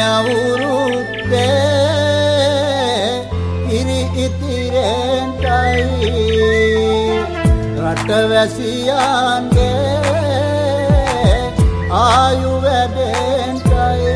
අවුරුද්දේ ඉරි ඉතිරෙන්ටයි රටවැසියන්ගේ ආයු වැඩෙන්ටයි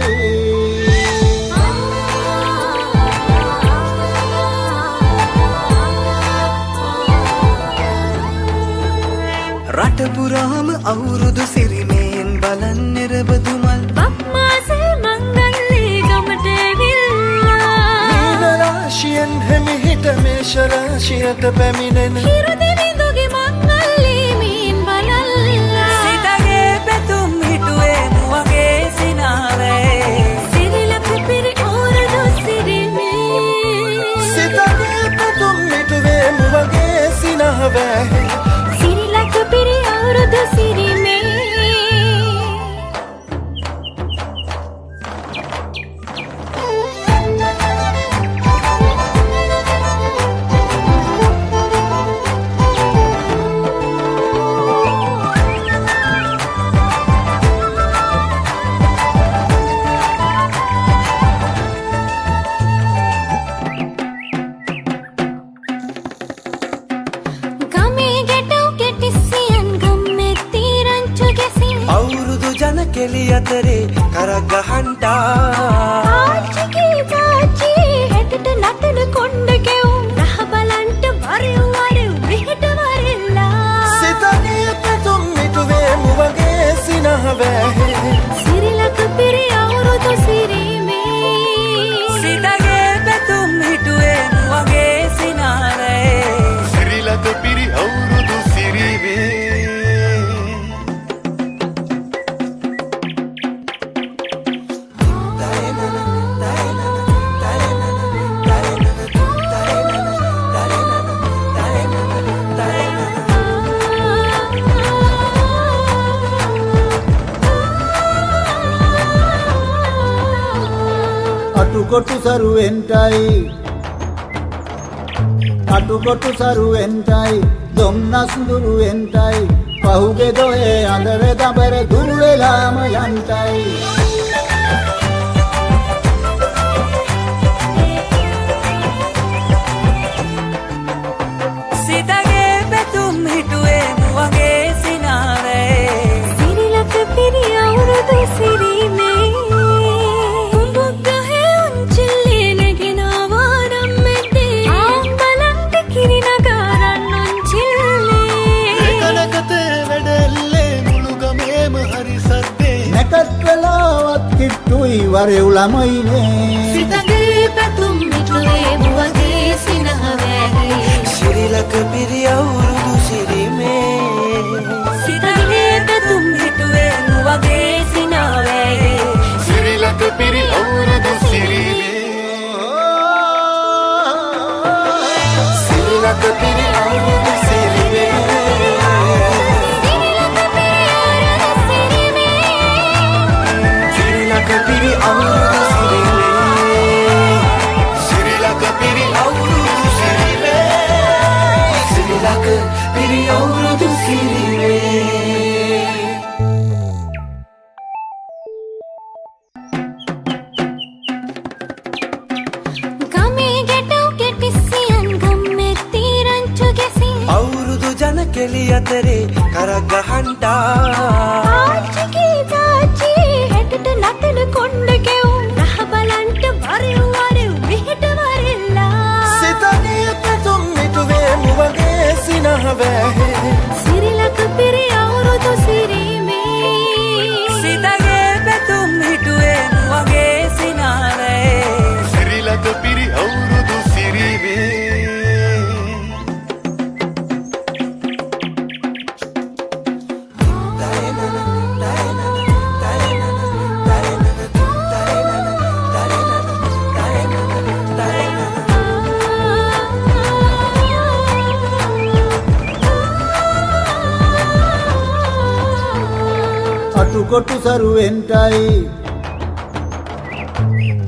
රට පුරාම අවුරුදු සිරිමයෙන් බලන් නිරබදුමල් බක්මාසේ මංගල්ලේ ගමට ඇවිල්ලා මීන රාශියෙන් හැමිහිට මේෂ රාශියට පැමිණෙන හිරු දිවිඳුගේ මංගල්ලේ මීන් බලල්ලා සිතගේ පැතුම් හිටුවේ මුවගේ සිනාවේ සිරිලක පිරි අවුරුදු සිරිමේ සිතගේ පැතුම් හිටුවේ මුවගේ සිනාවේ සිරිලක පිරි අවුරුදු සිරිමේ කෙලි අතරේ කරක් ගහන්ටා ආච්චිගේ තාච්චි හෙටට නටන කොණ්ඩ කෙවුම් රහ බලන්ට වරෙව් වරෙව් මෙහෙට වරෙල්ලා සිතගේ පැතුම් මිටුවේ මුවගේ සිනහවෑ සිරිලක පිරි අවුරුදු සිරිමේ සිතගේ පැතුම් හිටුවේ මුවගේ සිනාවේ සිරිලක පිරි අවුරුදු සිරිමේ අටුකොටු සරුවෙන්ටයි දොම්නස් දුරුවෙන්ටයි පහුගේ දොහේ අඳර දබර දුරු වෙලාම යන්ටයි සිතගේ පැතුම් හිටුවේ මුවගේ සිනාවේ සිරිලක පිරි අවුරුදු සිරිමේ නැකත්කලාවත් කිට්ටුයි වරෙව් ළමයිනේ සිතගේ පැතුම් මිටුවේ මුවගේ සිනහවැහි සිරිලක පිරි අවුරුදු සිරිමේ සිතගේ පැතුම් හිටුවේ මුවගේ සිනාවේ සිරිලක පිරි අවුරුදු සිරිමේ සිරිලක පිරි අවුරුදු සිරිමේ පිරි අවුරුදු සිරිමේ සිරිලක පිරි අවුරුදු සිරිමේ සිරිලක පිරි අවුරුදු සිරිමේ ගමේ ගැටව් කෙටිසියන් ගම්මේ තීරංචු ගැසී අවුරුදු ජන කෙලි අතරේ කරක් ගහන්ටා ආච්චිගේ තාච්චි හෙටට නටන කොණ්ඩ කෙවුම් රහ බලන්ට වරෙව් වරෙව් මෙහෙට වරෙල්ලා සිතගේ පැතුම් මිටුවේ මුවගේ සිනහවෑ සිරිලක පිරි අවුරුදු සිරිමේ සිතගේ පැතුම් හිටුවේ මුවගේ සිනාවේ සිරිලක පිරි අවුරුදු සිරිමේ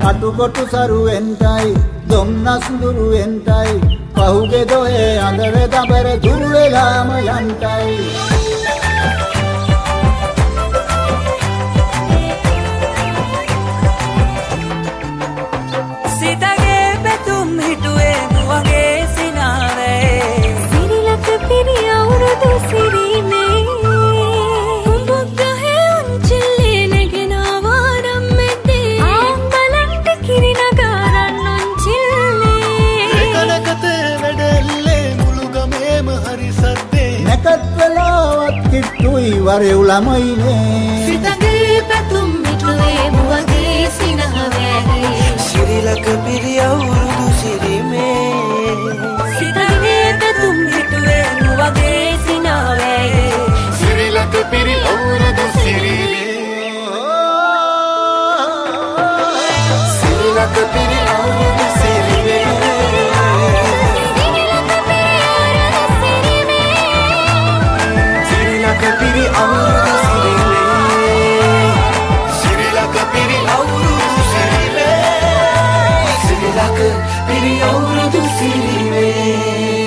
අටුකොටු සරුවෙන්ටයි දොම්නස් දුරුවෙන්ටයි පහුගේ දොහේ අඳර දබර දුරු වෙලාම යන්ටයි වරෙව් ළමයිනේ සිතගේ පැතුම් මිටුවේ මුවගේ සිනහ වෑගේ සිරිලක පිරි අවුරුදු සිරිමේ සිතගේ පැතුම් මිටුවේ මුවගේ සිනහ වෑගේ සිරිලක පිරි අවුරුදු සිරිමේ සිරිලක පිරි අවුරුදු සිරිමේ සිරිලක පිරි අවුරුදු සිරිමේ සිරිලක පිරි අවුරුදු සිරිමේ සිරිලක පිරි අවුරුදු සිරිමේ